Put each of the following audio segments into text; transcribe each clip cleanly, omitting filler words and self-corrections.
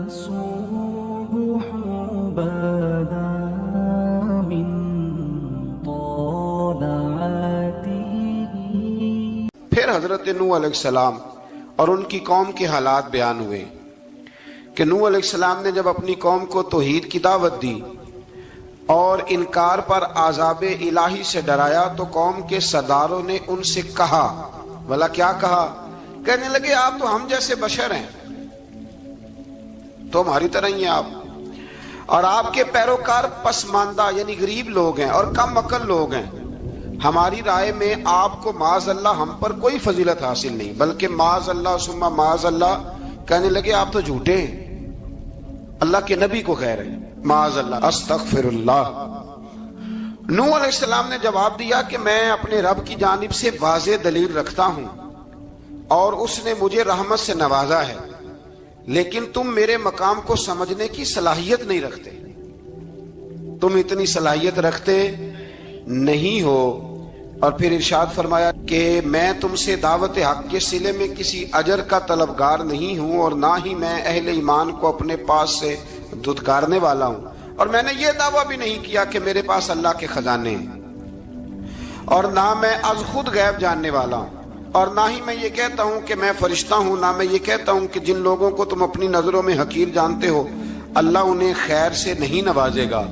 الصبح بدا من طلعته. پھر حضرت نوح علیہ السلام اور ان کی قوم کے حالات بیان ہوئے کہ نوح علیہ السلام نے جب اپنی قوم کو توحید کی دعوت دی اور انکار پر عذاب الہی سے ڈرایا تو قوم کے سرداروں نے ان سے کہا، بھلا کیا کہا؟ کہنے لگے آپ تو ہم جیسے بشر ہیں، تو ہماری طرح ہی ہیں آپ، اور آپ کے پیروکار پسماندہ یعنی غریب لوگ ہیں اور کم عقل لوگ ہیں. ہماری رائے میں آپ کو معاذ اللہ ہم پر کوئی فضیلت حاصل نہیں، بلکہ معاذ اللہ ثم معاذ اللہ. کہنے لگے آپ تو جھوٹے ہیں، اللہ کے نبی کو کہہ رہے ہیں معاذ اللہ استغفر اللہ. نوح علیہ السلام نے جواب دیا کہ میں اپنے رب کی جانب سے واضح دلیل رکھتا ہوں اور اس نے مجھے رحمت سے نوازا ہے، لیکن تم میرے مقام کو سمجھنے کی صلاحیت نہیں رکھتے، تم اتنی صلاحیت رکھتے نہیں ہو. اور پھر ارشاد فرمایا کہ میں تم سے دعوت حق کے صلے میں کسی اجر کا طلبگار نہیں ہوں اور نہ ہی میں اہل ایمان کو اپنے پاس سے دھتکارنے والا ہوں، اور میں نے یہ دعویٰ بھی نہیں کیا کہ میرے پاس اللہ کے خزانے ہیں، اور نہ میں از خود غیب جاننے والا ہوں، اور نہ ہی میں یہ کہتا ہوں کہ میں فرشتہ ہوں، نہ میں یہ کہتا ہوں کہ جن لوگوں کو تم اپنی نظروں میں حقیر جانتے ہو اللہ انہیں خیر سے نہیں نوازے گا.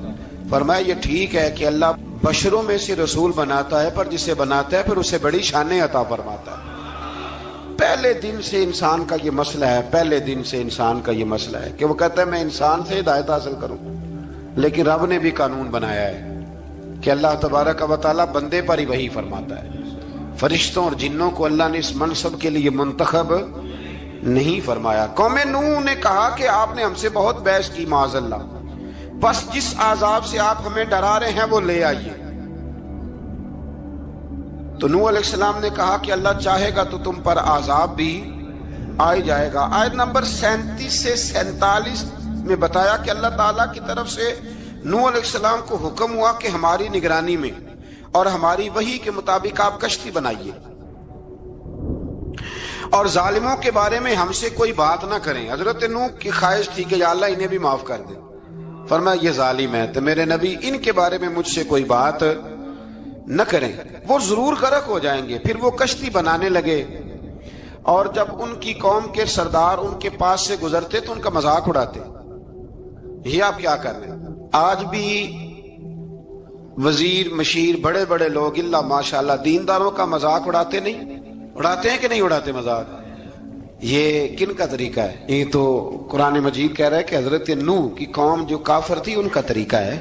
فرمایا یہ ٹھیک ہے کہ اللہ بشروں میں سے رسول بناتا ہے، پر جسے بناتا ہے پھر اسے بڑی شانیں عطا فرماتا ہے. پہلے دن سے انسان کا یہ مسئلہ ہے، پہلے دن سے انسان کا یہ مسئلہ ہے کہ وہ کہتا ہے میں انسان سے ہدایت حاصل کروں، لیکن رب نے بھی قانون بنایا ہے کہ اللہ تبارک و تعالی بندے پر ہی وحی فرماتا ہے. فرشتوں اور جنوں کو اللہ نے اس منصب کے لیے منتخب نہیں فرمایا. قوم نوح نے کہا کہ آپ نے ہم سے بہت بحث کی معاذ اللہ، بس جس عذاب سے آپ ہمیں ڈرا رہے ہیں وہ لے آئیے. تو نوح علیہ السلام نے کہا کہ اللہ چاہے گا تو تم پر عذاب بھی آ جائے گا. آیت نمبر 37 سے 47 میں بتایا کہ اللہ تعالیٰ کی طرف سے نوح علیہ السلام کو حکم ہوا کہ ہماری نگرانی میں اور ہماری وحی کے مطابق آپ کشتی بنائیے اور ظالموں کے بارے میں ہم سے کوئی بات نہ کریں. حضرت نوح کی خواہش تھی کہ یا اللہ انہیں بھی معاف کر دے. فرمایا یہ ظالم ہے تو میرے نبی ان کے بارے میں مجھ سے کوئی بات نہ کریں، وہ ضرور غرق ہو جائیں گے. پھر وہ کشتی بنانے لگے اور جب ان کی قوم کے سردار ان کے پاس سے گزرتے تو ان کا مذاق اڑاتے. یہ آپ کیا کر رہے ہیں؟ آج بھی وزیر مشیر بڑے بڑے لوگ اللہ ماشاءاللہ دینداروں کا مذاق اڑاتے نہیں؟ اڑاتے ہیں کہ نہیں اڑاتے مذاق؟ یہ کن کا طریقہ ہے؟ یہ تو قرآن مجید کہہ رہا ہے کہ حضرت نوح کی قوم جو کافر تھی ان کا طریقہ ہے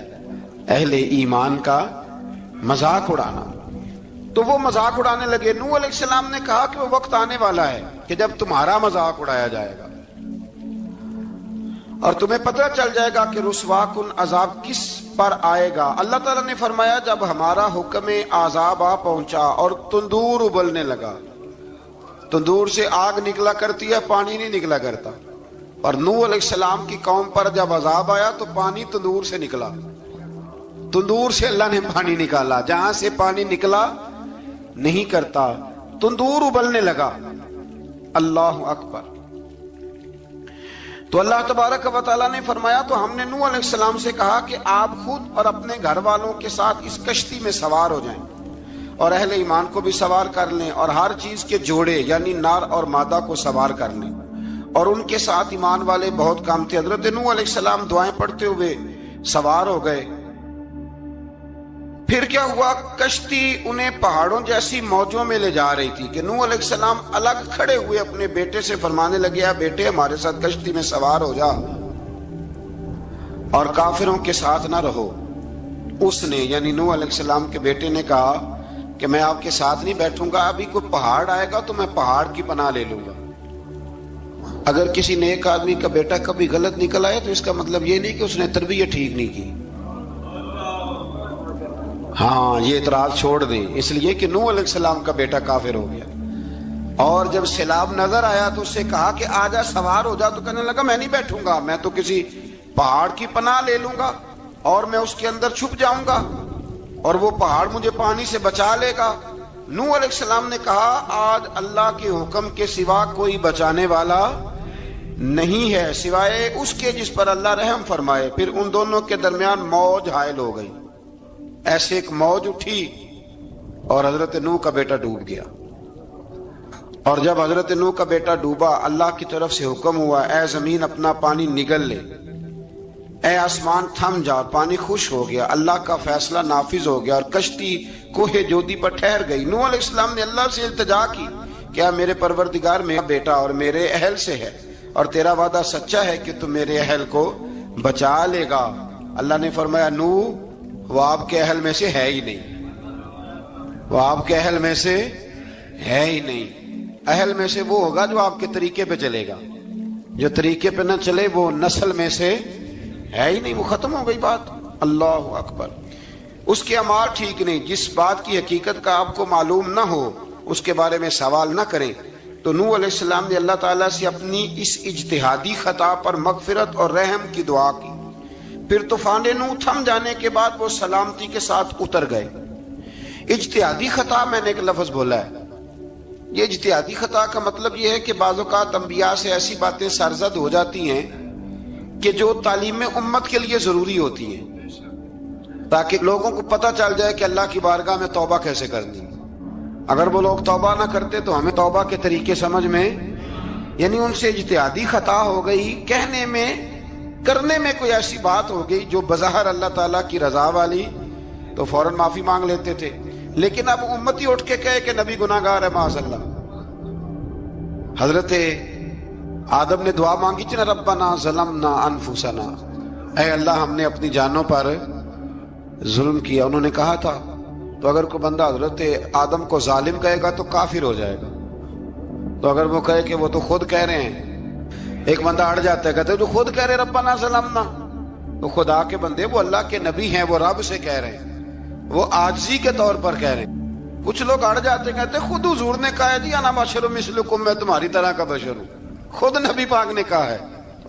اہل ایمان کا مذاق اڑانا. تو وہ مذاق اڑانے لگے. نوح علیہ السلام نے کہا کہ وہ وقت آنے والا ہے کہ جب تمہارا مذاق اڑایا جائے گا اور تمہیں پتہ چل جائے گا کہ رسوا کن عذاب کس پر آئے گا. اللہ تعالیٰ نے فرمایا جب ہمارا حکم عذاب آ پہنچا اور تندور ابلنے لگا، تندور سے آگ نکلا کرتی ہے، پانی نہیں نکلا کرتا، اور نوح علیہ السلام کی قوم پر جب عذاب آیا تو پانی تندور سے نکلا، تندور سے اللہ نے پانی نکالا، جہاں سے پانی نکلا نہیں کرتا. تندور ابلنے لگا. اللہ اکبر. تو اللہ تبارک و تعالیٰ نے فرمایا تو ہم نے نوح علیہ السلام سے کہا کہ آپ خود اور اپنے گھر والوں کے ساتھ اس کشتی میں سوار ہو جائیں اور اہل ایمان کو بھی سوار کر لیں اور ہر چیز کے جوڑے یعنی نر اور مادہ کو سوار کر لیں. اور ان کے ساتھ ایمان والے بہت کم تھے. حضرت نوح علیہ السلام دعائیں پڑھتے ہوئے سوار ہو گئے. پھر کیا ہوا؟ کشتی انہیں پہاڑوں جیسی موجوں میں لے جا رہی تھی کہ نوح علیہ السلام الگ کھڑے ہوئے اپنے بیٹے سے فرمانے لگے بیٹے ہمارے ساتھ کشتی میں سوار ہو جا اور کافروں کے ساتھ نہ رہو. اس نے یعنی نوح علیہ السلام کے بیٹے نے کہا کہ میں آپ کے ساتھ نہیں بیٹھوں گا، ابھی کوئی پہاڑ آئے گا تو میں پہاڑ کی پناہ لے لوں گا. اگر کسی نیک آدمی کا بیٹا کبھی غلط نکل آئے تو اس کا مطلب یہ نہیں کہ اس نے تربیت ٹھیک نہیں کی. ہاں یہ اعتراض چھوڑ دیں، اس لیے کہ نوح علیہ السلام کا بیٹا کافر ہو گیا اور جب سیلاب نظر آیا تو اس سے کہا کہ آجا سوار ہو جا، تو کہنے لگا میں نہیں بیٹھوں گا، میں تو کسی پہاڑ کی پناہ لے لوں گا اور میں اس کے اندر چھپ جاؤں گا اور وہ پہاڑ مجھے پانی سے بچا لے گا. نوح علیہ السلام نے کہا آج اللہ کے حکم کے سوا کوئی بچانے والا نہیں ہے سوائے اس کے جس پر اللہ رحم فرمائے۔ پھر ان دونوں کے درمیان موج حائل ہو گئی، ایسے ایک موج اٹھی اور حضرت نوح کا بیٹا ڈوب گیا۔ اور جب حضرت نوح کا بیٹا ڈوبا، اللہ کی طرف سے حکم ہوا اے زمین اپنا پانی نگل لے، اے آسمان تھم جا، پانی خوش ہو گیا۔ اللہ کا فیصلہ نافذ ہو گیا اور کشتی کوہ جودی پر ٹھہر گئی۔ نوح علیہ السلام نے اللہ سے التجا کی، کیا میرے پروردگار میرا بیٹا اور میرے اہل سے ہے، اور تیرا وعدہ سچا ہے کہ تم میرے اہل کو بچا لے گا۔ اللہ نے فرمایا نوح وہ آپ کے اہل میں سے ہے ہی نہیں، وہ آپ کے اہل میں سے ہے ہی نہیں۔ اہل میں سے وہ ہوگا جو آپ کے طریقے پہ چلے گا، جو طریقے پہ نہ چلے وہ نسل میں سے ہے ہی نہیں، وہ ختم ہو گئی بات۔ اللہ اکبر۔ اس کے اعمال ٹھیک نہیں، جس بات کی حقیقت کا آپ کو معلوم نہ ہو اس کے بارے میں سوال نہ کریں۔ تو نوح علیہ السلام نے اللہ تعالیٰ سے اپنی اس اجتہادی خطا پر مغفرت اور رحم کی دعا کی۔ پھر طوفان نوح تھم جانے کے بعد وہ سلامتی کے ساتھ اتر گئے۔ اجتہادی خطا میں نے ایک لفظ بولا ہے، یہ اجتہادی خطا کا مطلب یہ ہے کہ بعض اوقات انبیاء سے ایسی باتیں سرزد ہو جاتی ہیں کہ جو تعلیم امت کے لیے ضروری ہوتی ہیں، تاکہ لوگوں کو پتہ چل جائے کہ اللہ کی بارگاہ میں توبہ کیسے کرنی۔ اگر وہ لوگ توبہ نہ کرتے تو ہمیں توبہ کے طریقے سمجھ میں، یعنی ان سے اجتہادی خطا ہو گئی، کہنے میں کرنے میں کوئی ایسی بات ہو گئی جو بظاہر اللہ تعالیٰ کی رضا والی، تو فوراً معافی مانگ لیتے تھے۔ لیکن اب امتی اٹھ کے کہے کہ نبی گناہ گار ہے معاذ اللہ۔ حضرت آدم نے دعا مانگی تھی نا، ربنا ظلمنا انفسنا، اے اللہ ہم نے اپنی جانوں پر ظلم کیا۔ انہوں نے کہا تھا تو اگر کوئی بندہ حضرت آدم کو ظالم کہے گا تو کافر ہو جائے گا، تو اگر وہ کہے کہ وہ تو خود کہہ رہے ہیں، ایک بندہ اڑ جاتا ہے کہتے ہیں جو خود کہہ رہے ربنا ظلمنا، تو خدا کے بندے وہ اللہ کے نبی ہیں، وہ رب سے کہہ رہے ہیں، وہ عاجزی کے طور پر کہہ رہے ہیں۔ کچھ لوگ اڑ جاتے کہتے ہیں خود حضور نے کہا ہے جی انا بشر مثلکم، میں تمہاری طرح کا بشر ہوں، خود نبی پاک نے کہا ہے۔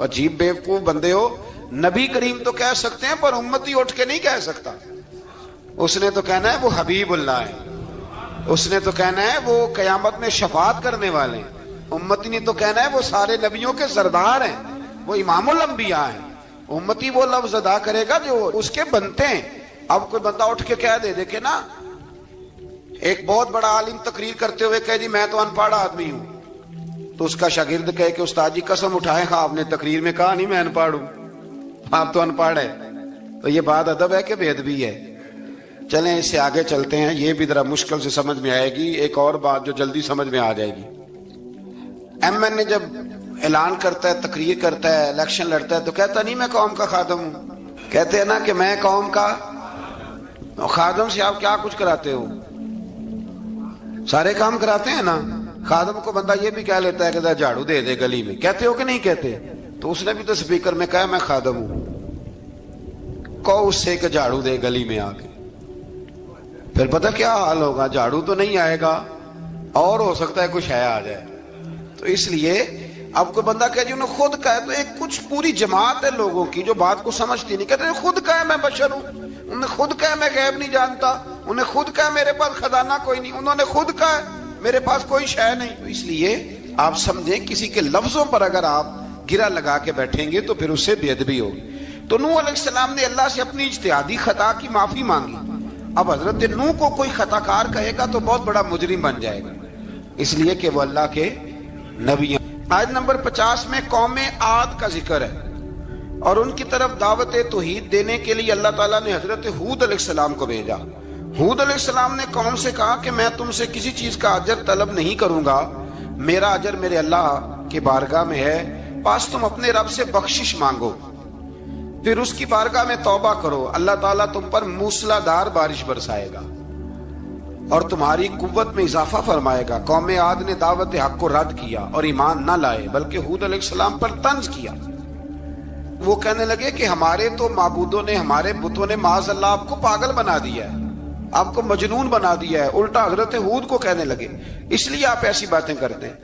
عجیب بیوقوف بندے ہو، نبی کریم تو کہہ سکتے ہیں پر امتی اٹھ کے نہیں کہہ سکتا۔ اس نے تو کہنا ہے وہ حبیب اللہ ہے، اس نے تو کہنا ہے وہ قیامت میں شفاعت کرنے والے ہیں، امتی نے تو کہنا ہے وہ سارے نبیوں کے سردار ہیں، وہ امام الانبیاء ہیں۔ امتی وہ لفظ ادا کرے گا جو اس کے بنتے ہیں۔ اب کوئی بندہ اٹھ کے کہہ دے دیکھے نا، ایک بہت بڑا عالم تقریر کرتے ہوئے کہہ جی میں تو ان پڑھ آدمی ہوں، تو اس کا شاگرد کہے کہ استاد جی قسم اٹھائے ہاں آپ نے تقریر میں کہا نہیں میں ان پڑھ ہوں، آپ تو ان پڑھ ہے۔ تو یہ بات ادب ہے کہ بے ادبی ہے؟ چلیں اس سے آگے چلتے ہیں، یہ بھی ذرا مشکل سے سمجھ میں آئے گی۔ ایک اور بات جو جلدی سمجھ میں آ جائے گی، ایم این اے جب اعلان کرتا ہے، تقریر کرتا ہے، الیکشن لڑتا ہے تو کہتا نہیں میں قوم کا خادم ہوں، کہتے ہیں نا کہ میں قوم کا خادم سے آپ کیا کچھ کراتے ہو؟ سارے کام کراتے ہیں نا۔ خادم کو بندہ یہ بھی کہہ لیتا ہے کہ جھاڑو دے دے گلی میں، کہتے ہو کہ نہیں کہتے؟ تو اس نے بھی تو سپیکر میں کہا میں خادم ہوں، کہو اس سے کہ جھاڑو دے گلی میں آ کے، پھر پتہ کیا حال ہوگا؟ جھاڑو تو نہیں آئے گا اور ہو سکتا ہے کچھ ہے آ جائے۔ تو اس لیے اب کوئی بندہ کہے جی انہوں نے خود کہا ہے، تو ایک کچھ پوری جماعت ہے لوگوں کی جو بات کو سمجھتی نہیں، کہتے ہیں خود کہا ہے میں بشر ہوں، انہوں نے خود کہا ہے میں غیب نہیں جانتا، انہوں نے خود کہا ہے میرے پاس خزانہ کوئی نہیں، انہوں نے خود کہا ہے میرے پاس کوئی شے نہیں۔ تو اس لیے آپ سمجھیں کسی کے لفظوں پر اگر آپ گرا لگا کے بیٹھیں گے تو پھر اس سے بے ادبی ہوگی۔ تو نوح علیہ السلام نے اللہ سے اپنی اجتہادی خطا کی معافی مانگی۔ اب حضرت نوح کو کوئی خطا کار کہے گا تو بہت بڑا مجرم بن جائے گا، اس لیے کہ وہ اللہ کے نبی ہیں۔ آیت نمبر 50 میں قوم عاد کا ذکر ہے اور ان کی طرف دعوت توحید دینے کے لیے اللہ تعالیٰ نے حضرت ہود علیہ السلام کو بھیجا۔ ہود علیہ السلام نے قوم سے کہا کہ میں تم سے کسی چیز کا اجر طلب نہیں کروں گا، میرا اجر میرے اللہ کی بارگاہ میں ہے، بس تم اپنے رب سے بخشش مانگو، پھر اس کی بارگاہ میں توبہ کرو، اللہ تعالیٰ تم پر موسلا دھار بارش برسائے گا اور تمہاری قوت میں اضافہ فرمائے گا۔ قوم عاد نے دعوت حق کو رد کیا اور ایمان نہ لائے، بلکہ ہود علیہ السلام پر طنز کیا۔ وہ کہنے لگے کہ ہمارے تو معبودوں نے، ہمارے بتوں نے معاذ اللہ آپ کو پاگل بنا دیا ہے، آپ کو مجنون بنا دیا ہے۔ الٹا حضرت ہود کو کہنے لگے اس لیے آپ ایسی باتیں کرتے ہیں۔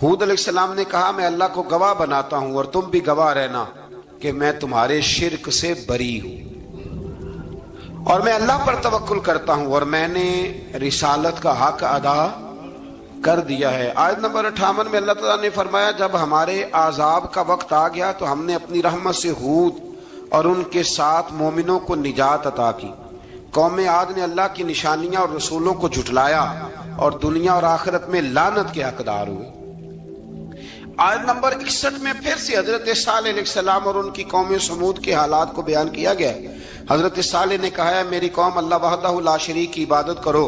ہود علیہ السلام نے کہا میں اللہ کو گواہ بناتا ہوں اور تم بھی گواہ رہنا کہ میں تمہارے شرک سے بری ہوں اور میں اللہ پر توکل کرتا ہوں اور میں نے رسالت کا حق ادا کر دیا ہے۔ آیت نمبر 58 میں اللہ تعالیٰ نے فرمایا جب ہمارے عذاب کا وقت آ گیا تو ہم نے اپنی رحمت سے ہود اور ان کے ساتھ مومنوں کو نجات عطا کی۔ قوم عاد نے اللہ کی نشانیاں اور رسولوں کو جھٹلایا اور دنیا اور آخرت میں لعنت کے حقدار ہوئے۔ آیت نمبر 61 میں پھر سے حضرت صالح علیہ السلام اور ان کی قوم سمود کے حالات کو بیان کیا گیا ہے۔ حضرت صالح نے کہا ہے میری قوم اللہ وحدہ لا شریک کی عبادت کرو،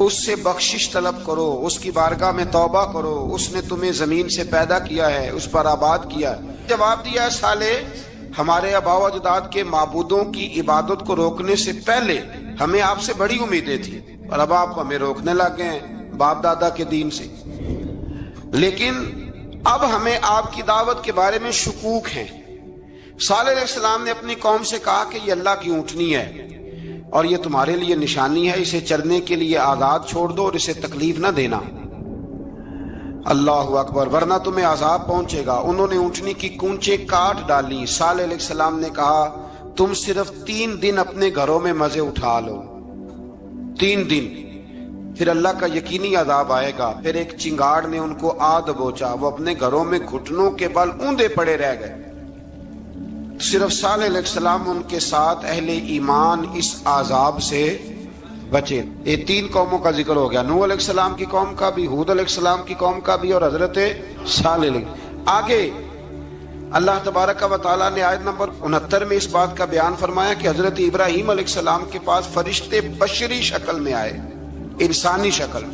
اس سے بخشش طلب کرو، اس کی بارگاہ میں توبہ کرو، اس نے تمہیں زمین سے پیدا کیا ہے، اس پر آباد کیا ہے۔ جواب دیا ہے صالح ہمارے آباء و اجداد کے معبودوں کی عبادت کو روکنے سے پہلے ہمیں آپ سے بڑی امیدیں تھیں اور اب آپ ہمیں روکنے لگ گئے ہیں باپ دادا کے دین سے، لیکن اب ہمیں آپ کی دعوت کے بارے میں شکوک ہیں۔ صالح علیہ السلام نے اپنی قوم سے کہا کہ یہ اللہ کی اونٹنی ہے اور یہ تمہارے لیے نشانی ہے، اسے چرنے کے لیے آزاد چھوڑ دو اور اسے تکلیف نہ دینا۔ اللہ اکبر، ورنہ تمہیں عذاب پہنچے گا۔ انہوں نے اونٹنی کی کونچیں کاٹ ڈالی۔ صالح علیہ السلام نے کہا تم صرف 3 دن اپنے گھروں میں مزے اٹھا لو، 3 دن، پھر اللہ کا یقینی عذاب آئے گا۔ پھر ایک چنگاڑ نے ان کو آ دبوچا، وہ اپنے گھروں میں گھٹنوں کے بل اوندے پڑے رہ گئے۔ صرف صالح علیہ السلام ان کے ساتھ اہل ایمان اس عذاب سے بچے۔ یہ 3 قوموں کا ذکر ہو گیا، نوح علیہ السلام کی قوم کا بھی، ہود علیہ السلام کی قوم کا بھی، اور حضرت صالح علیہ۔ آگے اللہ تبارک و تعالیٰ نے آیت نمبر 69 میں اس بات کا بیان فرمایا کہ حضرت ابراہیم علیہ السلام کے پاس فرشتے بشری شکل میں آئے، انسانی شکل۔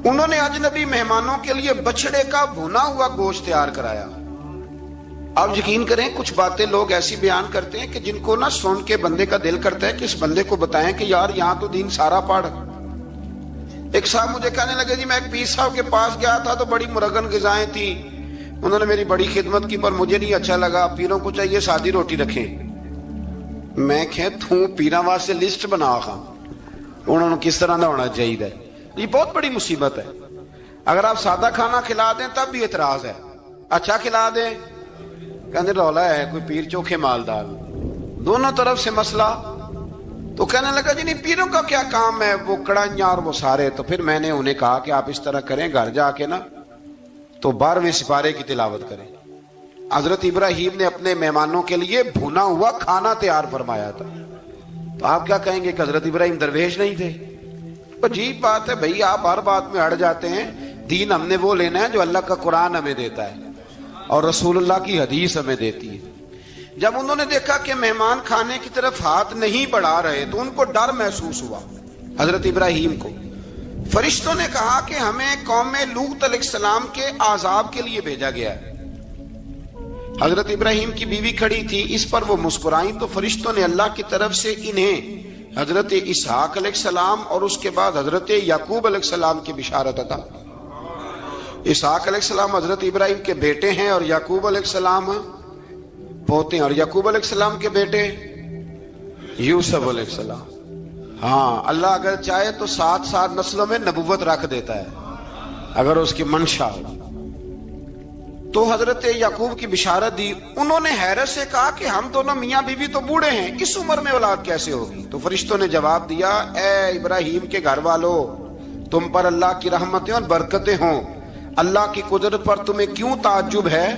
انہوں نے اجنبی مہمانوں کے لیے بچڑے کا بھنا ہوا گوشت تیار کرایا۔ آپ یقین کریں کچھ باتیں لوگ ایسی بیان کرتے ہیں کہ جن کو نہ سن کے بندے کا دل کرتا ہے کہ اس بندے کو بتائیں کہ یار یہاں تو دین سارا پڑھ۔ ایک صاحب مجھے کہنے لگے جی میں ایک پیر صاحب کے پاس گیا تھا تو بڑی مرغن غذائیں تھیں، انہوں نے میری بڑی خدمت کی پر مجھے نہیں اچھا لگا، پیروں کو چاہیے سادی روٹی رکھیں۔ میں کہ تو پیراں واسطے لسٹ بنا خاں انہوں نے کس طرح نہ ہونا چاہیے۔ یہ بہت بڑی مصیبت ہے۔ اگر آپ سادہ کھانا کھلا دیں تب بھی اعتراض ہے، اچھا کھلا دیں کہنے رولا ہے کوئی پیر چوکھے مالدار، دونوں طرف سے مسئلہ۔ تو کہنے لگا جی نہیں پیروں کا کیا کام ہے، وہ کڑائیاں اور وہ سارے۔ تو پھر میں نے انہیں کہا کہ آپ اس طرح کریں، گھر جا کے نا تو 12ویں سپارے کی تلاوت کریں۔ حضرت ابراہیم نے اپنے مہمانوں کے لیے بھونا ہوا کھانا تیار فرمایا تھا۔ تو آپ کیا کہیں گے کہ حضرت ابراہیم درویش نہیں تھے؟ عجیب بات ہے بھائی، آپ ہر بات میں اڑ جاتے ہیں۔ دین ہم نے وہ لینا ہے جو اللہ کا قرآن ہمیں دیتا ہے اور رسول اللہ کی حدیث ہمیں دیتی ہے۔ جب انہوں نے دیکھا کہ مہمان کھانے کی طرف ہاتھ نہیں بڑھا رہے تو ان کو ڈر محسوس ہوا۔ حضرت ابراہیم کو فرشتوں نے کہا کہ ہمیں قوم لوط علیہ السلام کے عذاب کے لیے بھیجا گیا ہے۔ حضرت ابراہیم کی بیوی کھڑی تھی، اس پر وہ مسکرائیں تو فرشتوں نے اللہ کی طرف سے انہیں حضرت اسحاق علیہ السلام اور اس کے بعد حضرت یعقوب علیہ السلام کی بشارت عطا۔ اسحاق علیہ السلام حضرت ابراہیم کے بیٹے ہیں اور یعقوب علیہ السلام پوتے ہیں، اور یعقوب علیہ السلام کے بیٹے یوسف علیہ السلام۔ ہاں اللہ اگر چاہے تو 7 نسلوں میں نبوت رکھ دیتا ہے اگر اس کی منشا ہو۔ تو حضرت یعقوب کی بشارت دی۔ انہوں نے حیرت سے کہا کہ ہم دونوں میاں بیوی تو بوڑھے ہیں، اس عمر میں اولاد کیسے ہوگی؟ تو فرشتوں نے جواب دیا اے ابراہیم کے گھر والوں، تم پر اللہ کی رحمتیں اور برکتیں ہوں، اللہ کی قدرت پر تمہیں کیوں تعجب ہے؟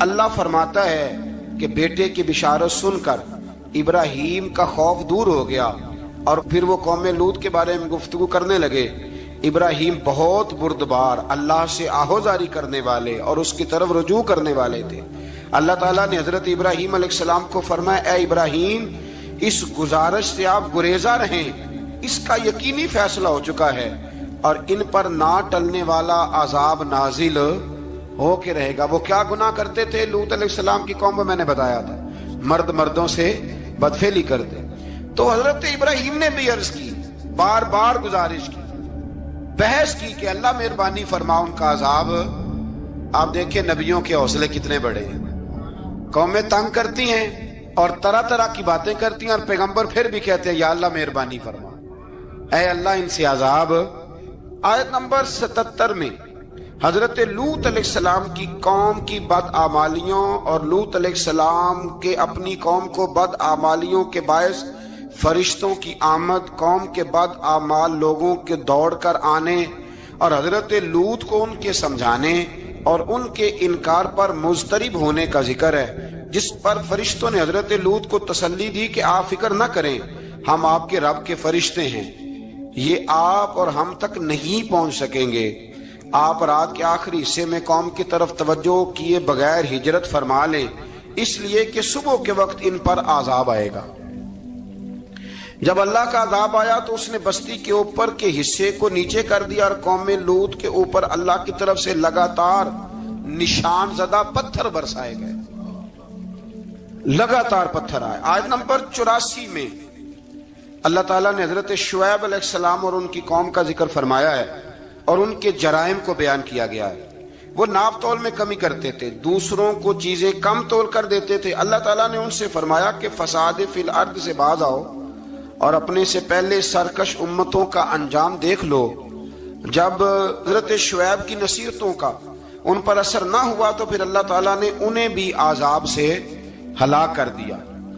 اللہ فرماتا ہے کہ بیٹے کی بشارت سن کر ابراہیم کا خوف دور ہو گیا اور پھر وہ قوم لوط کے بارے میں گفتگو کرنے لگے۔ ابراہیم بہت بردبار، اللہ سے آہوزاری کرنے والے اور اس کی طرف رجوع کرنے والے تھے۔ اللہ تعالیٰ نے حضرت ابراہیم علیہ السلام کو فرمایا اے ابراہیم اس گزارش سے آپ گریزاں رہیں، اس کا یقینی فیصلہ ہو چکا ہے اور ان پر نہ ٹلنے والا عذاب نازل ہو کے رہے گا۔ وہ کیا گناہ کرتے تھے؟ لوط علیہ السلام کی قوم میں میں نے بتایا تھا، مرد مردوں سے بدفعلی کرتے۔ تو حضرت ابراہیم نے بھی عرض کی، بار بار گزارش کی، بحث کی کہ اللہ مہربانی فرما ان کا عذاب۔ آپ دیکھیں نبیوں کے حوصلے کتنے بڑے ہیں، قومیں تنگ کرتی ہیں اور طرح طرح کی باتیں کرتی ہیں اور پیغمبر پھر بھی کہتے ہیں یا اللہ مہربانی فرما، اے اللہ ان سے عذاب۔ آیت نمبر 77 میں حضرت لوط علیہ السلام کی قوم کی بدعمالیوں اور لوط علیہ السلام کے اپنی قوم کو بدعمالیوں کے باعث فرشتوں کی آمد، قوم کے بدعمال لوگوں کے دوڑ کر آنے اور حضرت لوط کو ان کے سمجھانے اور ان کے انکار پر مضطرب ہونے کا ذکر ہے، جس پر فرشتوں نے حضرت لوط کو تسلی دی کہ آپ فکر نہ کریں، ہم آپ کے رب کے فرشتے ہیں، یہ آپ اور ہم تک نہیں پہنچ سکیں گے۔ آپ رات کے آخری حصے میں قوم کی طرف توجہ کیے بغیر ہجرت فرما لیں، اس لیے کہ صبح کے وقت ان پر عذاب آئے گا۔ جب اللہ کا عذاب آیا تو اس نے بستی کے اوپر کے حصے کو نیچے کر دیا اور قوم لوط کے اوپر اللہ کی طرف سے لگاتار نشان زدہ پتھر برسائے گئے، لگاتار پتھر آئے۔ آیت نمبر 84 میں اللہ تعالیٰ نے حضرت شعیب علیہ السلام اور ان کی قوم کا ذکر فرمایا ہے اور ان کے جرائم کو بیان کیا گیا ہے۔ وہ ناپ تول میں کمی کرتے تھے، دوسروں کو چیزیں کم تول کر دیتے تھے۔ اللہ تعالیٰ نے ان سے فرمایا کہ فساد فی الارض سے باز آؤ اور اپنے سے پہلے سرکش امتوں کا انجام دیکھ لو۔ جب حضرت شعیب کی نصیحتوں کا ان پر اثر نہ ہوا تو پھر اللہ تعالیٰ نے انہیں بھی عذاب سے ہلاک کر دیا۔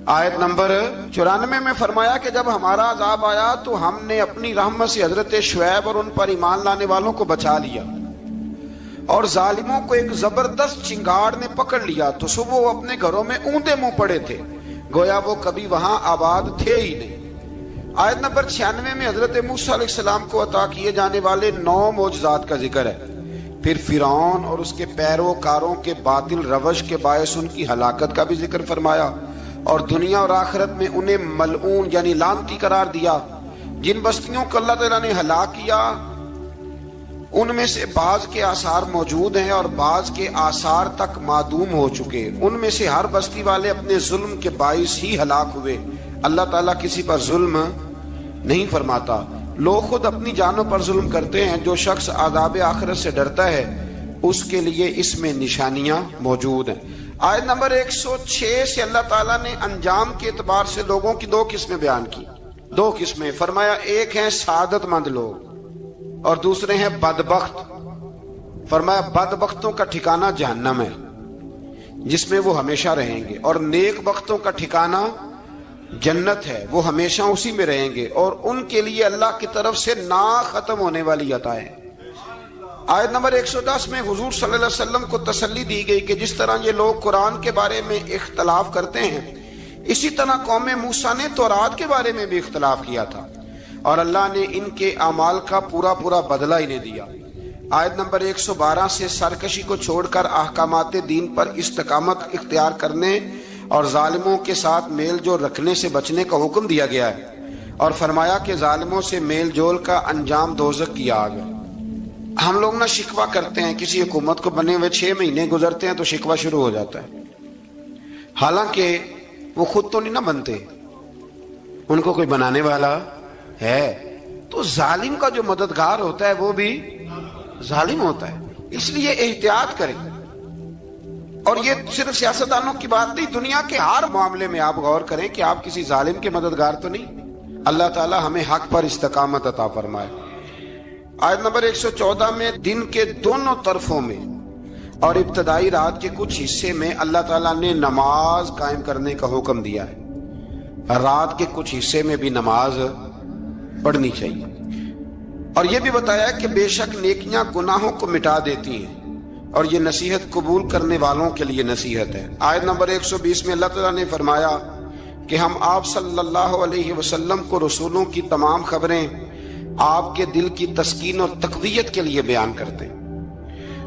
آیت نمبر 94 میں فرمایا کہ جب ہمارا عذاب آیا تو ہم نے اپنی رحمت سے حضرت شعیب اور ان پر ایمان لانے والوں کو بچا لیا، اور ظالموں کو ایک زبردست چنگاڑ نے پکڑ لیا تو صبح وہ اپنے گھروں میں اوندے منہ پڑے تھے، گویا وہ کبھی وہاں آباد تھے ہی نہیں۔ آیت نمبر 96 میں حضرت موسیٰ علیہ السلام کو عطا کیے جانے والے 9 معجزات کا ذکر ہے۔ پھر فرعون اور اس کے پیروکاروں کے باطل روش کے باعث ان کی ہلاکت کا بھی ذکر فرمایا، اور دنیا اور آخرت میں انہیں ملعون یعنی لعنتی قرار دیا۔ جن بستیوں کو اللہ تعالیٰ نے ہلاک کیا ان میں سے بعض کے آثار موجود ہیں اور بعض کے آثار تک معدوم ہو چکے، ان میں سے ہر بستی والے اپنے ظلم کے باعث ہی ہلاک ہوئے۔ اللہ تعالیٰ کسی پر ظلم نہیں فرماتا، لوگ خود اپنی جانوں پر ظلم کرتے ہیں۔ جو شخص عذاب آخرت سے ڈرتا ہے اس کے لیے اس میں نشانیاں موجود ہیں۔ آیت نمبر 106 سے اللہ تعالیٰ نے انجام کے اعتبار سے لوگوں کی 2 قسمیں بیان کی، 2 قسمیں فرمایا، ایک ہیں سعادت مند لوگ اور دوسرے ہیں بدبخت۔ فرمایا بدبختوں کا ٹھکانہ جہنم ہے جس میں وہ ہمیشہ رہیں گے، اور نیک بختوں کا ٹھکانہ جنت ہے، وہ ہمیشہ اسی میں رہیں گے، اور ان کے لیے اللہ کی طرف سے نا ختم ہونے والی عطائیں۔ آیت نمبر 110 میں حضور صلی اللہ علیہ وسلم کو تسلی دی گئی کہ جس طرح یہ لوگ قرآن کے بارے میں اختلاف کرتے ہیں، اسی طرح قوم موسیٰ نے تورات کے بارے میں بھی اختلاف کیا تھا، اور اللہ نے ان کے اعمال کا پورا بدلہ انہیں دیا۔ آیت نمبر 112 سے سرکشی کو چھوڑ کر احکامات دین پر استقامت اختیار کرنے اور ظالموں کے ساتھ میل جول رکھنے سے بچنے کا حکم دیا گیا ہے، اور فرمایا کہ ظالموں سے میل جول کا انجام دوزخ کی آگ ہے۔ ہم لوگ نہ شکوہ کرتے ہیں، کسی حکومت کو بنے ہوئے 6 مہینے گزرتے ہیں تو شکوہ شروع ہو جاتا ہے، حالانکہ وہ خود تو نہیں نہ بنتے، ان کو کوئی بنانے والا ہے۔ تو ظالم کا جو مددگار ہوتا ہے وہ بھی ظالم ہوتا ہے، اس لیے احتیاط کریں۔ اور یہ صرف سیاستدانوں کی بات نہیں، دنیا کے ہر معاملے میں آپ غور کریں کہ آپ کسی ظالم کے مددگار تو نہیں۔ اللہ تعالی ہمیں حق پر استقامت عطا فرمائے۔ آیت نمبر 114 میں دن کے دونوں طرفوں میں اور ابتدائی رات کے کچھ حصے میں اللہ تعالیٰ نے نماز قائم کرنے کا حکم دیا ہے، رات کے کچھ حصے میں بھی نماز پڑھنی چاہیے، اور یہ بھی بتایا کہ بے شک نیکیاں گناہوں کو مٹا دیتی ہیں، اور یہ نصیحت قبول کرنے والوں کے لیے نصیحت ہے۔ آیت نمبر 120 میں اللہ تعالیٰ نے فرمایا کہ ہم آپ صلی اللہ علیہ وسلم کو رسولوں کی تمام خبریں آپ کے دل کی تسکین اور تقویت کے لیے بیان کرتے ہیں،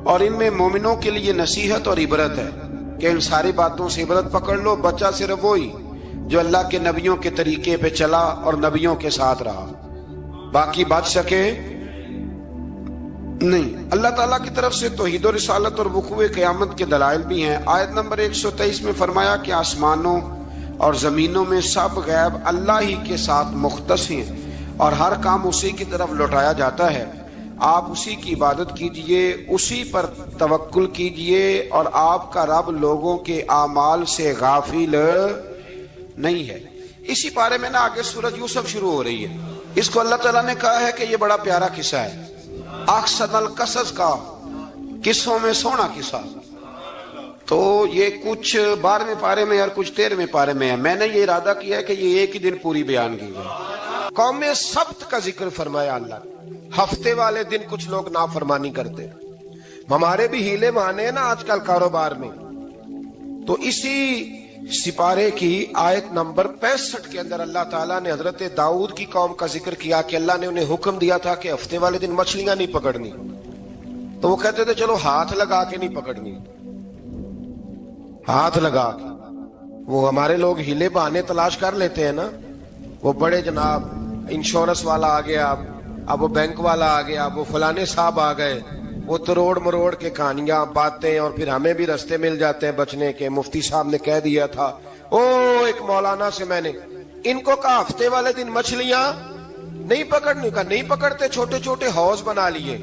اور ان میں مومنوں کے لیے نصیحت اور عبرت ہے کہ ان ساری باتوں سے عبرت پکڑ لو۔ بچہ صرف وہی جو اللہ کے نبیوں کے طریقے پہ چلا اور نبیوں کے ساتھ رہا، باقی بچ سکے نہیں۔ اللہ تعالیٰ کی طرف سے توحید و رسالت اور وقوع قیامت کے دلائل بھی ہیں۔ آیت نمبر 123 میں فرمایا کہ آسمانوں اور زمینوں میں سب غیب اللہ ہی کے ساتھ مختص ہیں، اور ہر کام اسی کی طرف لوٹایا جاتا ہے۔ آپ اسی کی عبادت کیجئے، اسی پر توکل کیجئے، اور آپ کا رب لوگوں کے اعمال سے غافل نہیں ہے۔ اسی بارے میں آگے سورۃ یوسف شروع ہو رہی ہے، اس کو اللہ تعالیٰ نے کہا ہے کہ یہ بڑا پیارا قصہ ہے، احسن القصص کا، قصوں میں سونا قصہ۔ تو یہ کچھ 12ویں پارے میں اور کچھ 13ویں پارے میں ہے۔ میں نے یہ ارادہ کیا ہے کہ یہ ایک ہی دن پوری بیان کی جائے۔ قوم سبت کا ذکر فرمایا اللہ نے، ہفتے والے دن کچھ لوگ نافرمانی کرتے. ہمارے بھی ہیلے بہانے ہیں نا آج کل کاروبار میں. تو اسی سپارے کی آیت نمبر 65 کے اندر اللہ تعالیٰ نے حضرت داؤد کی قوم کا ذکر کیا کہ اللہ نے انہیں حکم دیا تھا کہ ہفتے والے دن مچھلیاں نہیں پکڑنی. تو وہ کہتے تھے چلو ہاتھ لگا کے نہیں پکڑنی, ہاتھ لگا کے. وہ ہمارے لوگ ہیلے بہانے تلاش کر لیتے ہیں نا. وہ بڑے جناب انشورنس والا آ گیا, اب وہ بینک والا آ گیا, اب وہ فلانے صاحب آ گئے, وہ تروڑ مروڑ کے کہانیاں باتیں, اور پھر ہمیں بھی رستے مل جاتے ہیں بچنے کے. مفتی صاحب نے کہہ دیا تھا, ایک مولانا سے میں نے ان کو کہا ہفتے والے دن مچھلیاں نہیں پکڑنے کا. نہیں پکڑتے, چھوٹے چھوٹے حوض بنا لیے.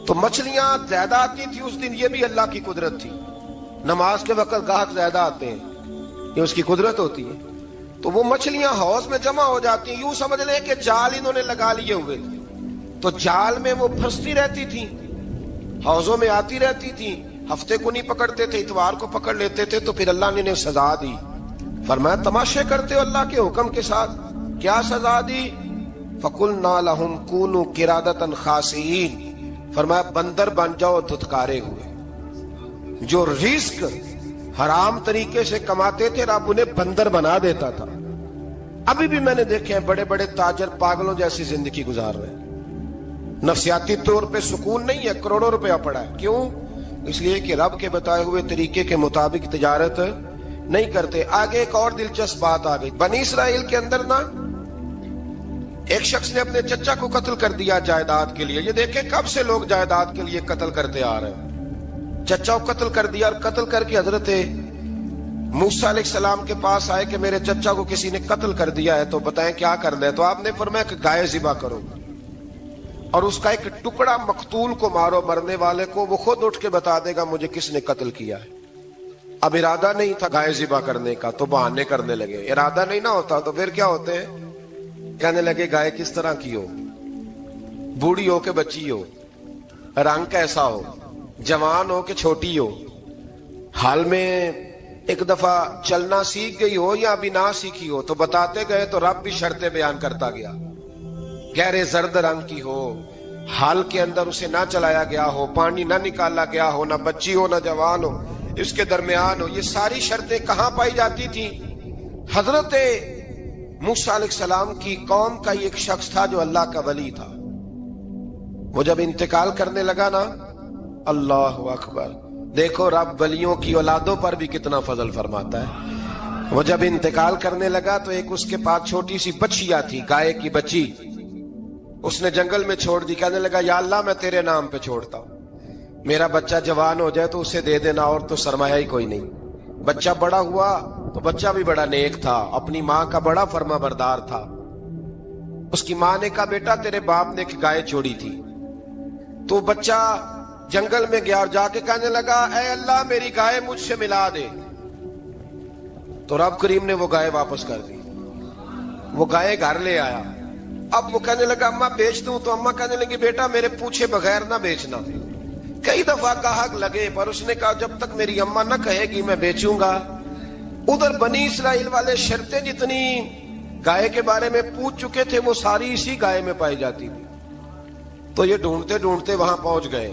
تو مچھلیاں زیادہ آتی تھی اس دن, یہ بھی اللہ کی قدرت تھی. نماز کے وقت گاہک زیادہ آتے ہیں, یہ اس کی قدرت ہوتی ہے. تو وہ مچھلیاں حوض میں جمع ہو جاتی ہیں. یوں سمجھ لیں کہ جال انہوں نے لگا لیے ہوئے تھے, تو جال میں وہ پھنستی رہتی تھی, حوضوں میں آتی رہتی تھی. ہفتے کو نہیں پکڑتے تھے, اتوار کو پکڑ لیتے تھے. تو پھر اللہ نے انہیں سزا دی. فرمایا تماشے کرتے ہو اللہ کے حکم کے ساتھ. کیا سزا دی؟ فَقُلْنَا لَهُمْ كُونُوا قِرَادَةً خَاسِئِينَ. فرمایا بندر بن جاؤ دھتکارے ہوئے. جو رزق حرام طریقے سے کماتے تھے رب انہیں بندر بنا دیتا تھا. ابھی بھی میں نے دیکھے ہیں بڑے بڑے تاجر پاگلوں جیسی زندگی گزار رہے ہیں. نفسیاتی طور پہ سکون نہیں ہے, کروڑوں روپیہ پڑا ہے. کیوں؟ اس لیے کہ رب کے بتائے ہوئے طریقے کے مطابق تجارت نہیں کرتے. آگے ایک اور دلچسپ بات آ گئی. بنی اسرائیل کے اندر نا ایک شخص نے اپنے چچا کو قتل کر دیا جائیداد کے لیے. یہ دیکھیں کب سے لوگ جائیداد کے لیے قتل کرتے آ رہے ہیں. چچا کو قتل کر دیا, اور قتل کر کے حضرت موسیٰ علیہ السلام کے پاس آئے کہ میرے چچا کو کسی نے قتل کر دیا ہے, تو بتائیں کیا کرنا ہے. تو آپ نے فرمایا کہ گائے ذبح کرو, اور اس کا ایک ٹکڑا مقتول کو مارو, مرنے والے کو. وہ خود اٹھ کے بتا دے گا مجھے کس نے قتل کیا ہے. اب ارادہ نہیں تھا گائے ذبح کرنے کا, تو بہانے کرنے لگے. ارادہ نہیں نہ ہوتا تو پھر کیا ہوتے ہیں, کہنے لگے گائے کس طرح کی ہو, بوڑھی ہو کہ بچی ہو, رنگ کیسا ہو, جوان ہو کہ چھوٹی ہو, حال میں ایک دفعہ چلنا سیکھ گئی ہو یا ابھی نہ سیکھی ہو. تو بتاتے گئے تو رب بھی شرطیں بیان کرتا گیا. گہرے زرد رنگ کی ہو, حال کے اندر اسے نہ چلایا گیا ہو, پانی نہ نکالا گیا ہو, نہ بچی ہو نہ جوان ہو, اس کے درمیان ہو. یہ ساری شرطیں کہاں پائی جاتی تھی؟ حضرت موسیٰ علیہ السلام کی قوم کا ایک شخص تھا جو اللہ کا ولی تھا. وہ جب انتقال کرنے لگا نا, اللہ اکبر, دیکھو رب ولیوں کی اولادوں پر بھی کتنا فضل فرماتا ہے. وہ جب انتقال کرنے لگا تو ایک اس کے پاس چھوٹی سی بچیا تھی, گائے کی بچی. اس نے جنگل میں چھوڑ دی. کہنے لگا یا اللہ میں تیرے نام پہ چھوڑتا ہوں, میرا بچہ جوان ہو جائے تو اسے دے دینا, اور تو سرمایہ ہی کوئی نہیں. بچہ بڑا ہوا تو بچہ بھی بڑا نیک تھا, اپنی ماں کا بڑا فرما بردار تھا. اس کی ماں نے کہا بیٹا تیرے باپ نے ایک گائے چھوڑی تھی. تو بچہ جنگل میں گیا اور جا کے کہنے لگا اے اللہ میری گائے مجھ سے ملا دے. تو رب کریم نے وہ گائے واپس کر دی. وہ گائے گھر لے آیا. اب وہ کہنے لگا اماں بیچ دوں, تو اماں کہنے لگی بیٹا میرے پوچھے بغیر نہ بیچنا. کئی دفعہ گاہک لگے پر اس نے کہا جب تک میری اماں نہ کہے گی میں بیچوں گا. ادھر بنی اسرائیل والے شرطیں جتنی گائے کے بارے میں پوچھ چکے تھے وہ ساری اسی گائے میں پائی جاتی تھی. تو یہ ڈھونڈتے ڈھونڈتے وہاں پہنچ گئے.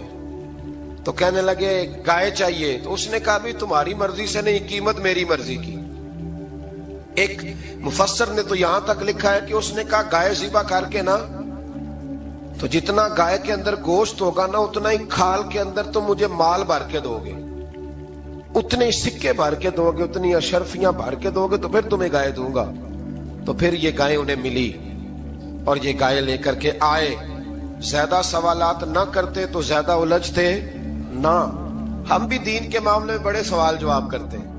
تو کہنے لگے گائے چاہیے. تو اس نے کہا بھی تمہاری مرضی سے نہیں, قیمت میری مرضی کی. ایک مفسر نے تو یہاں تک لکھا ہے کہ اس نے کہا گائے ذبح کر کے نا, تو جتنا گائے کے اندر گوشت ہوگا نا اتنا ہی کھال کے اندر تو مجھے مال بھر کے دو گے, اتنے ہی سکے بھر کے دو گے, اتنی اشرفیاں بھر کے دو گے, تو پھر تمہیں گائے دوں گا. تو پھر یہ گائے انہیں ملی اور یہ گائے لے کر کے آئے. زیادہ سوالات نہ کرتے تو زیادہ الجھتے نہ. ہم بھی دین کے معاملے میں بڑے سوال جواب کرتے ہیں,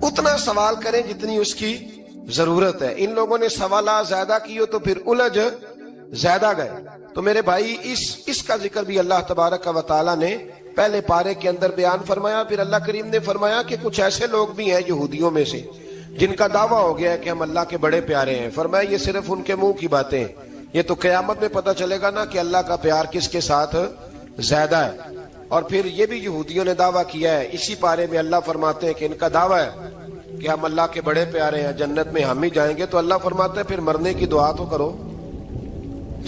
اتنا سوال کریں جتنی اس کی ضرورت ہے. ان لوگوں نے سوالات زیادہ کیے تو پھر الجھ زیادہ گئے. تو میرے بھائی اس کا ذکر بھی اللہ تبارک و تعالیٰ نے پہلے پارے کے اندر بیان فرمایا. پھر اللہ کریم نے فرمایا کہ کچھ ایسے لوگ بھی ہیں یہودیوں میں سے جن کا دعویٰ ہو گیا ہے کہ ہم اللہ کے بڑے پیارے ہیں. فرمایا یہ صرف ان کے منہ کی باتیں ہیں, یہ تو قیامت میں پتہ چلے گا نا کہ اللہ کا پیار کس کے ساتھ زیادہ ہے. اور پھر یہ بھی یہودیوں نے دعویٰ کیا ہے. اسی پارے میں اللہ فرماتے ہیں کہ ان کا دعویٰ ہے کہ ہم اللہ کے بڑے پیارے ہیں, جنت میں ہم ہی جائیں گے. تو اللہ فرماتے ہیں پھر مرنے کی دعا تو کرو.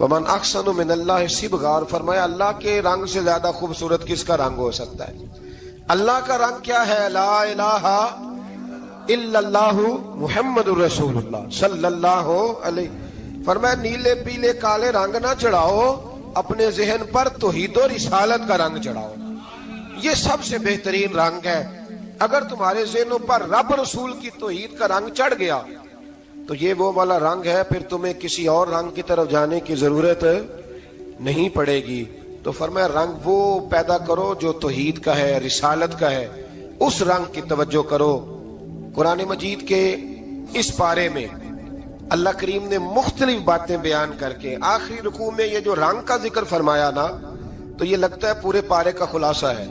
ومن احسن من اللہ صبغا، اور فرمایا اللہ کے رنگ سے زیادہ خوبصورت کس کا رنگ ہو سکتا ہے؟ اللہ کا رنگ کیا ہے؟ لا الہ الا اللہ محمد الرسول اللہ صلی اللہ علیہ، فرمایا نیلے پیلے کالے رنگ نہ چڑھاؤ، اپنے ذہن پر توحید و رسالت کا رنگ چڑھاؤ، یہ سب سے بہترین رنگ ہے۔ اگر تمہارے ذہنوں پر رب رسول کی توحید کا رنگ چڑھ گیا تو یہ وہ والا رنگ ہے، پھر تمہیں کسی اور رنگ کی طرف جانے کی ضرورت نہیں پڑے گی۔ تو فرمایا رنگ وہ پیدا کرو جو توحید کا ہے، رسالت کا ہے، اس رنگ کی توجہ کرو۔ قرآن مجید کے اس پارے میں اللہ کریم نے مختلف باتیں بیان کر کے آخری رکوع میں یہ جو رنگ کا ذکر فرمایا نا، تو یہ لگتا ہے پورے پارے کا خلاصہ ہے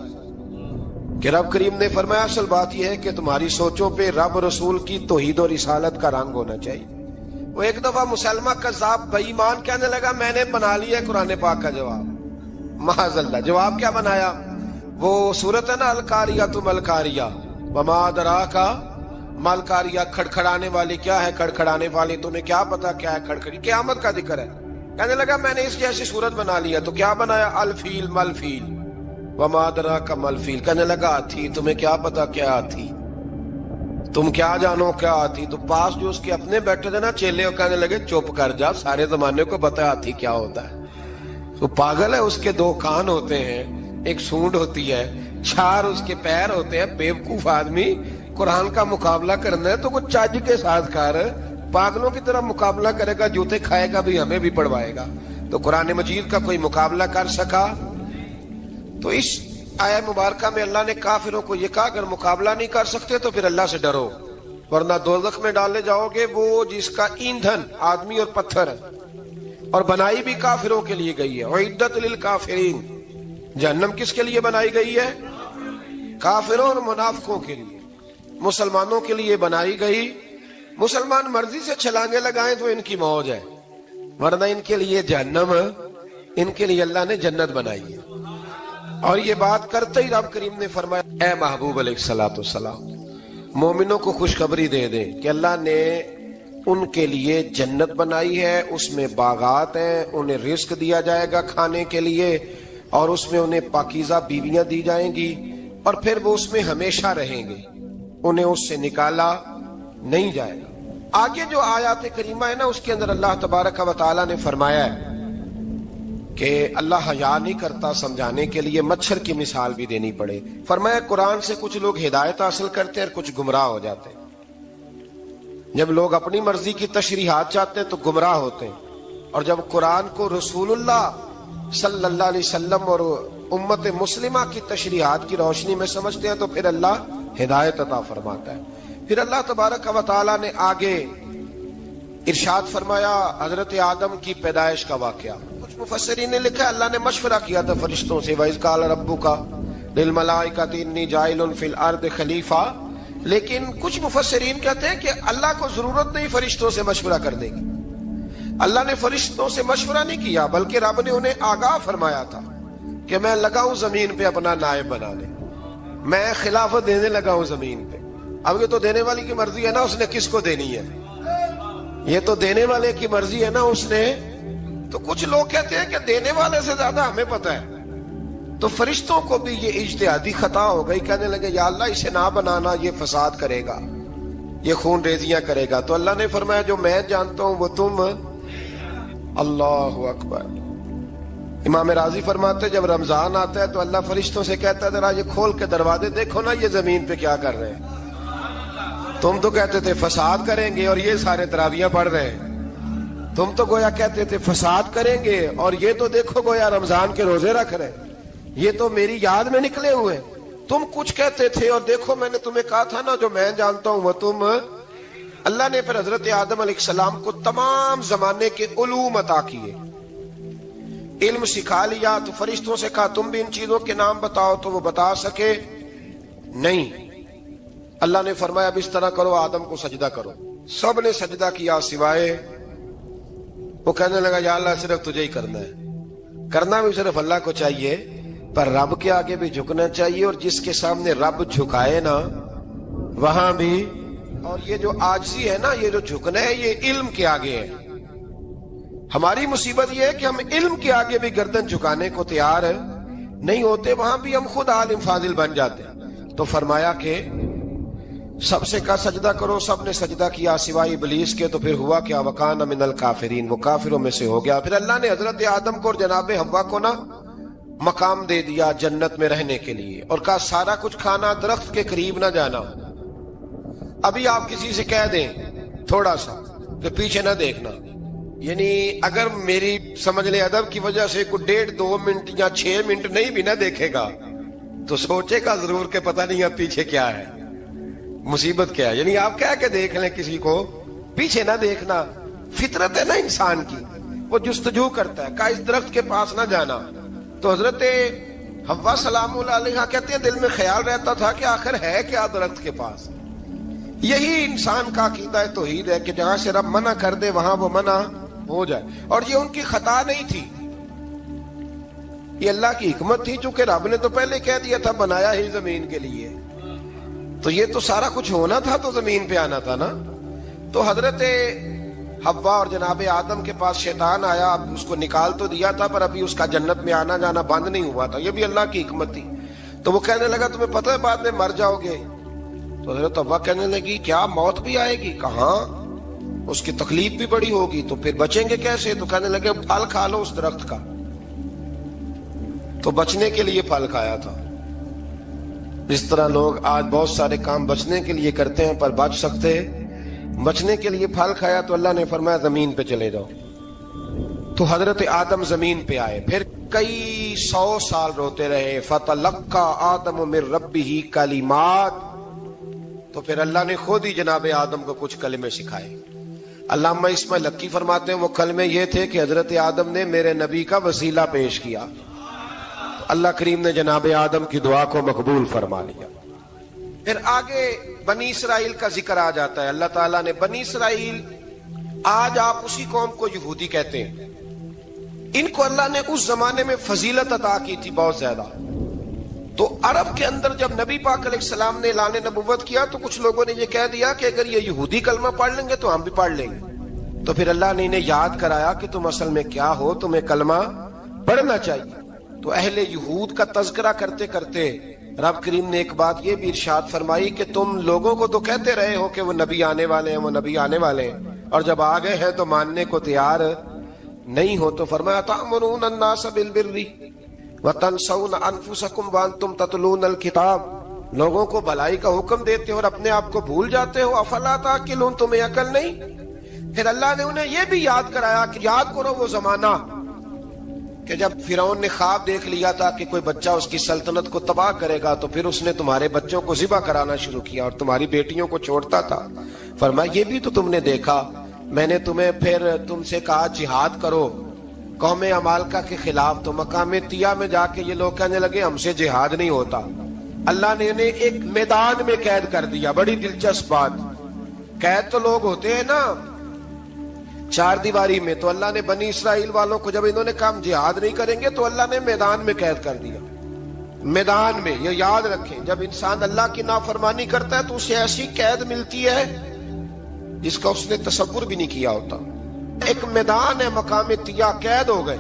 کہ رب کریم نے فرمایا اصل بات یہ ہے کہ تمہاری سوچوں پہ رب رسول کی توحید و رسالت کا رنگ ہونا چاہیے۔ وہ ایک دفعہ مسلمہ کذاب بے ایمان کہنے لگا میں نے بنا لیا ہے قرآن پاک کا جواب، معاذ اللہ۔ جواب کیا بنایا؟ وہ سورت ہے نا القاریہ ملقاریہ، وما ادراک ملقاریہ، کھڑکھڑانے والی کیا ہے؟ کھڑکھڑانے والی تمہیں کیا پتا کیا ہے؟ کھڑکھڑی قیامت کا ذکر ہے۔ کہنے لگا میں نے اس جیسی صورت بنا لیا، تو کیا بنایا؟ الفیل ملفیل، وما ادراک ملفیل۔ کہنے لگا ہاتھی، تمہیں کیا پتا کیا ہاتھی؟ تم کیا جانو کیا ہاتھی؟ تو پاس جو اس کے اپنے بیٹھے تھے نا چیلے، کہنے لگے چپ کر جا، سارے زمانے کو پتا ہاتھی کیا ہوتا ہے۔ تو پاگل ہے، اس کے دو کان ہوتے ہیں، ایک سونڈ ہوتی ہے، چار اس کے پیر ہوتے ہیں۔ بیوقوف آدمی قرآن کا مقابلہ کرنا ہے تو وہ چج کے ساتھ کر، پاگلوں کی طرح مقابلہ کرے گا، جوتے کھائے گا بھی، ہمیں بھی پڑھوائے گا۔ تو قرآن مجید کا کوئی مقابلہ کر سکا؟ تو اس آیہ مبارکہ میں اللہ نے کافروں کو یہ کہا اگر مقابلہ نہیں کر سکتے تو پھر اللہ سے ڈرو، ورنہ دوزخ میں ڈالے جاؤ گے، وہ جس کا ایندھن آدمی اور پتھر ہے، اور بنائی بھی کافروں کے لیے گئی ہے۔ اعدت للکافرین، جہنم کس کے لیے بنائی گئی ہے؟ کافروں اور منافقوں کے لیے۔ مسلمانوں کے لیے بنائی گئی، مسلمان مرضی سے چھلانگے لگائیں تو ان کی موج ہے، ورنہ ان کے لیے جہنم، ان کے لیے اللہ نے جنت بنائی ہے۔ اور یہ بات کرتے ہی رب کریم نے فرمایا اے محبوب علیہ الصلوۃ والسلام، مومنوں کو خوشخبری دے دیں کہ اللہ نے ان کے لیے جنت بنائی ہے، اس میں باغات ہیں، انہیں رزق دیا جائے گا کھانے کے لیے، اور اس میں انہیں پاکیزہ بیویاں دی جائیں گی، اور پھر وہ اس میں ہمیشہ رہیں گے، انہیں اس سے نکالا نہیں جائے گا۔ آگے جو آیات کریمہ ہے نا، اس کے اندر اللہ تبارک و تعالیٰ نے فرمایا ہے کہ اللہ حیا نہیں کرتا سمجھانے کے لیے مچھر کی مثال بھی دینی پڑے۔ فرمایا قرآن سے کچھ لوگ ہدایت حاصل کرتے ہیں اور کچھ گمراہ ہو جاتے ہیں۔ جب لوگ اپنی مرضی کی تشریحات چاہتے ہیں تو گمراہ ہوتے ہیں، اور جب قرآن کو رسول اللہ صلی اللہ علیہ وسلم اور امت مسلمہ کی تشریحات کی روشنی میں سمجھتے ہیں تو پھر اللہ ہدایت عطا فرماتا ہے۔ پھر اللہ تبارک و تعالیٰ نے آگے ارشاد فرمایا حضرت آدم کی پیدائش کا واقعہ۔ کچھ مفسرین نے لکھا اللہ نے مشورہ کیا تھا فرشتوں سے، وَإِذْ قَالَ رَبُّكَ لِلْمَلَائِكَةِ إِنِّي جَاعِلٌ فِي الْأَرْضِ خَلِيفَةً، لیکن کچھ مفسرین کہتے ہیں کہ اللہ کو ضرورت نہیں فرشتوں سے مشورہ کرنے کی، اللہ نے فرشتوں سے مشورہ نہیں کیا، بلکہ رب نے انہیں آگاہ فرمایا تھا کہ میں لگا ہوں زمین پہ اپنا نائب بنانے، میں خلافت دینے لگا ہوں زمین پہ۔ اب یہ تو دینے والی کی مرضی ہے نا، اس نے کس کو دینی ہے، یہ تو دینے والے کی مرضی ہے نا، اس نے۔ تو کچھ لوگ کہتے ہیں کہ دینے والے سے زیادہ ہمیں پتہ ہے۔ تو فرشتوں کو بھی یہ اجتہادی خطا ہو گئی، کہنے لگے یا اللہ اسے نہ بنانا، یہ فساد کرے گا، یہ خون ریزیاں کرے گا۔ تو اللہ نے فرمایا جو میں جانتا ہوں وہ تم، اللہ اکبر۔ امام راضی فرماتے جب رمضان آتا ہے تو اللہ فرشتوں سے کہتا ہے ذرا یہ کھول کے دروازے دیکھو نا یہ زمین پہ کیا کر رہے ہیں، تم تو کہتے تھے فساد کریں گے اور یہ سارے تراویحیں پڑھ رہے ہیں، تم تو گویا کہتے تھے فساد کریں گے اور یہ تو دیکھو گویا رمضان کے روزے رکھ رہے ہیں، یہ تو میری یاد میں نکلے ہوئے، تم کچھ کہتے تھے اور دیکھو میں نے تمہیں کہا تھا نا جو میں جانتا ہوں وہ تم۔ اللہ نے پھر حضرت آدم علیہ السلام کو تمام زمانے کے علوم عطا کیے، علم سکھا لیا۔ تو فرشتوں سے کہا تم بھی ان چیزوں کے نام بتاؤ، تو وہ بتا سکے نہیں۔ اللہ نے فرمایا اب اس طرح کرو آدم کو سجدہ کرو، سب نے سجدہ کیا سوائے، وہ کہنے لگا یا اللہ صرف تجھے ہی کرنا ہے، کرنا بھی صرف اللہ کو چاہیے، پر رب کے آگے بھی جھکنا چاہیے، اور جس کے سامنے رب جھکائے نا وہاں بھی۔ اور یہ جو عاجزی ہے نا، یہ جو جھکنا ہے یہ علم کے آگے ہے، ہماری مصیبت یہ ہے کہ ہم علم کے آگے بھی گردن جھکانے کو تیار نہیں ہوتے، وہاں بھی ہم خود عالم فاضل بن جاتے ہیں۔ تو فرمایا کہ سب سے کہا سجدہ کرو، سب نے سجدہ کیا سوائے ابلیس کے، تو پھر ہوا کیا؟ وَكَانَ مِنَ الْكَافِرِينَ، وہ کافروں میں سے ہو گیا۔ پھر اللہ نے حضرت آدم کو اور جناب حوا کو نا مقام دے دیا جنت میں رہنے کے لیے، اور کہا سارا کچھ کھانا، درخت کے قریب نہ جانا۔ ابھی آپ کسی سے کہہ دیں تھوڑا سا کہ پیچھے نہ دیکھنا، یعنی اگر میری سمجھ لیں ادب کی وجہ سے کوئی 1.5-2 منٹ یا 6 منٹ نہیں بھی نہ دیکھے گا تو سوچے گا ضرور کہ پتہ نہیں اب پیچھے کیا ہے، مصیبت کیا ہے۔ یعنی آپ کہہ کے دیکھ لیں کسی کو، پیچھے نہ دیکھنا، فطرت ہے نا انسان کی، وہ جستجو کرتا ہے، کہا اس درخت کے پاس نہ جانا۔ تو حضرت حوا سلام اللہ علیہا کہتے ہیں دل میں خیال رہتا تھا کہ آخر ہے کیا درخت کے پاس۔ یہی انسان کا عقیدہ توحید ہے کہ جہاں سے رب منع کر دے وہاں وہ منع ہو جائے، اور یہ ان کی خطا نہیں تھی، یہ اللہ کی حکمت تھی، چونکہ رب نے تو پہلے کہہ دیا تھا بنایا ہی زمین کے لیے، تو یہ تو سارا کچھ ہونا تھا تو زمین پہ آنا تھا نا۔ تو حضرت حوا اور جناب آدم کے پاس شیطان آیا، اب اس کو نکال تو دیا تھا پر ابھی اس کا جنت میں آنا جانا بند نہیں ہوا تھا، یہ بھی اللہ کی حکمت تھی۔ تو وہ کہنے لگا تمہیں پتہ ہے بعد میں مر جاؤ گے؟ تو حضرت حوا کہنے لگی کیا موت بھی آئے گی؟ کہاں، اس کی تکلیف بھی بڑی ہوگی، تو پھر بچیں گے کیسے؟ تو کہنے لگے پھل کھا لو اس درخت کا، تو بچنے کے لیے پھل کھایا تھا۔ اس طرح لوگ آج بہت سارے کام بچنے کے لیے کرتے ہیں پر بچ سکتے، بچنے کے لیے پھل کھایا تو اللہ نے فرمایا زمین پہ چلے جاؤ۔ تو حضرت آدم زمین پہ آئے، پھر کئی 100 سال روتے رہے۔ فَتَلَقَّى آدَمُ مِن رَبِّهِ کَلِمَاتٍ، تو پھر اللہ نے خود ہی جناب آدم کو کچھ کلمے سکھائے۔ علامہ اسماعیل لکی فرماتے ہیں وہ کلمے یہ تھے کہ حضرت آدم نے میرے نبی کا وسیلہ پیش کیا، اللہ کریم نے جناب آدم کی دعا کو مقبول فرما لیا۔ پھر آگے بنی اسرائیل کا ذکر آ جاتا ہے۔ اللہ تعالیٰ نے بنی اسرائیل، آج آپ اسی قوم کو یہودی کہتے ہیں، ان کو اللہ نے اس زمانے میں فضیلت عطا کی تھی بہت زیادہ۔ تو عرب کے اندر جب نبی پاک علیہ السلام نے اعلان نبوت کیا تو کچھ لوگوں نے یہ کہہ دیا کہ اگر یہ یہودی کلمہ پڑھ لیں گے تو ہم بھی پڑھ لیں گے۔ تو پھر اللہ نے انہیں یاد کرایا کہ تم اصل میں کیا ہو، تمہیں کلمہ پڑھنا چاہیے۔ تو اہل یہود کا تذکرہ کرتے کرتے رب کریم نے ایک بات یہ بھی ارشاد فرمائی کہ تم لوگوں کو تو کہتے رہے ہو کہ وہ نبی آنے والے ہیں، وہ نبی آنے والے ہیں، اور جب آ گئے ہیں تو ماننے کو تیار نہیں ہو۔ تو فرمایا تأمرون الناس بالبر وتنسون انفسکم وانتم تتلون الکتاب، لوگوں کو بھلائی کا حکم دیتے ہو اور اپنے آپ کو بھول جاتے ہو، افلا تعقلون، تمہیں عقل نہیں؟ پھر اللہ نے انہیں یہ بھی یاد کرایا کہ یاد کرو وہ زمانہ کہ جب فرعون نے خواب دیکھ لیا تھا کہ کوئی بچہ اس کی سلطنت کو تباہ کرے گا، تو پھر اس نے تمہارے بچوں کو ذبح کرانا شروع کیا اور تمہاری بیٹیوں کو چھوڑتا تھا۔ فرمایا یہ بھی تو تم نے دیکھا، میں نے تمہیں پھر تم سے کہا جہاد کرو قوم عمالقہ کے خلاف، تو مقام طیہ میں جا کے یہ لوگ کہنے لگے ہم سے جہاد نہیں ہوتا۔ اللہ نے انہیں ایک میدان میں قید کر دیا۔ بڑی دلچسپ بات، قید تو لوگ ہوتے ہیں نا چار دیواری میں، تو اللہ نے بنی اسرائیل والوں کو جب انہوں نے کہا ہم جہاد نہیں کریں گے تو اللہ نے میدان میں قید کر دیا۔ میدان میں، یہ یاد رکھیں، جب انسان اللہ کی نافرمانی کرتا ہے تو اسے ایسی قید ملتی ہے جس کا اس نے تصور بھی نہیں کیا ہوتا۔ ایک میدان ہے مقام طیہ، قید ہو گئے،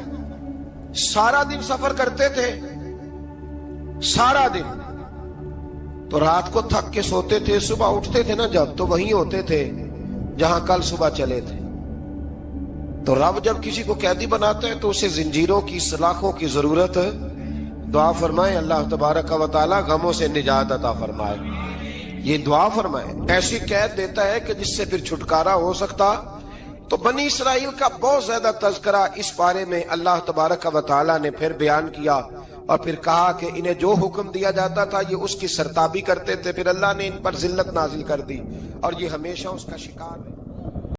سارا دن سفر کرتے تھے، سارا دن، تو رات کو تھک کے سوتے تھے، صبح اٹھتے تھے نا جب، تو وہیں ہوتے تھے جہاں کل صبح چلے تھے۔ تو رب جب کسی کو قیدی بناتا ہے تو اسے زنجیروں کی، سلاخوں کی ضرورت ہے۔ دعا فرمائے اللہ تبارک و تعالی غموں سے نجات عطا فرمائے، یہ دعا فرمائے، ایسی قید دیتا ہے کہ جس سے پھر چھٹکارا ہو سکتا۔ تو بنی اسرائیل کا بہت زیادہ تذکرہ اس بارے میں اللہ تبارک و تعالی نے پھر بیان کیا، اور پھر کہا کہ انہیں جو حکم دیا جاتا تھا یہ اس کی سرتابی کرتے تھے، پھر اللہ نے ان پر ذلت نازل کر دی اور یہ ہمیشہ اس کا شکار ہے۔